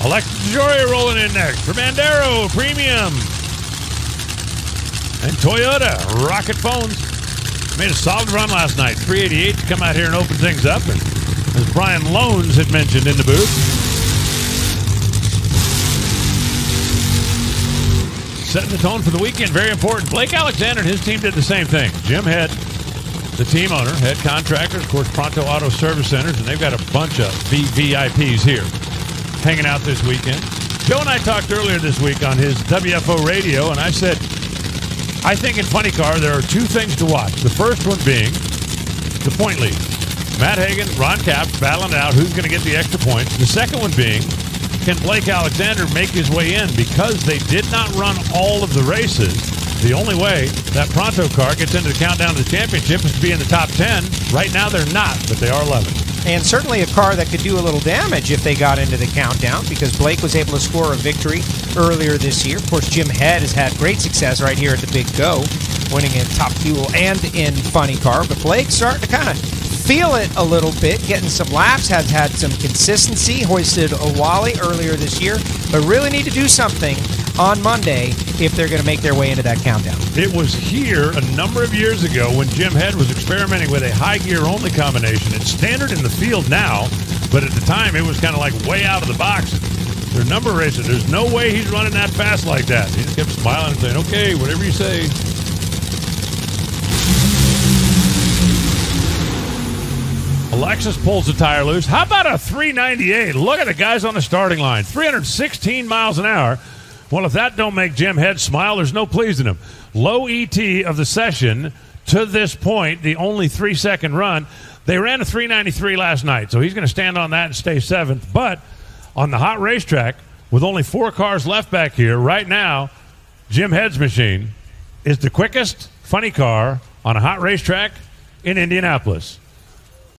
Alexis DeJoria rolling in next for Bandero Premium. And Toyota Rocket Phones made a solid run last night. 388 to come out here and open things up. And as Brian Loans had mentioned in the booth, setting the tone for the weekend, very important. Blake Alexander and his team did the same thing. Jim Head, the team owner, head contractor, of course, Pronto Auto Service Centers, and they've got a bunch of VVIPs here hanging out this weekend. Joe and I talked earlier this week on his WFO radio, and I said, I think in Funny Car there are two things to watch. The first one being the point lead. Matt Hagan, Ron Capps battling it out who's going to get the extra points. The second one being, can Blake Alexander make his way in? Because they did not run all of the races. The only way that Pronto car gets into the countdown to the championship is to be in the top 10. Right now they're not, but they are 11. And certainly a car that could do a little damage if they got into the countdown, because Blake was able to score a victory earlier this year. Of course, Jim Head has had great success right here at the Big Go, winning in Top Fuel and in Funny Car. But Blake's starting to kind of feel it a little bit, getting some laps, has had some consistency, hoisted a Wally earlier this year, but really need to do something on Monday if they're going to make their way into that countdown. It was here a number of years ago when Jim Head was experimenting with a high gear only combination. It's standard in the field now, but at the time it was kind of like way out of the box. There are a number of races. There's no way he's running that fast like that. He just kept smiling and saying, okay, whatever you say. Alexis pulls the tire loose. How about a 398? Look at the guys on the starting line. 316 miles an hour. Well, if that don't make Jim Head smile, there's no pleasing him. Low ET of the session to this point, the only 3-second run. They ran a 393 last night, so he's going to stand on that and stay 7th. But on the hot racetrack, with only 4 cars left back here, right now, Jim Head's machine is the quickest funny car on a hot racetrack in Indianapolis.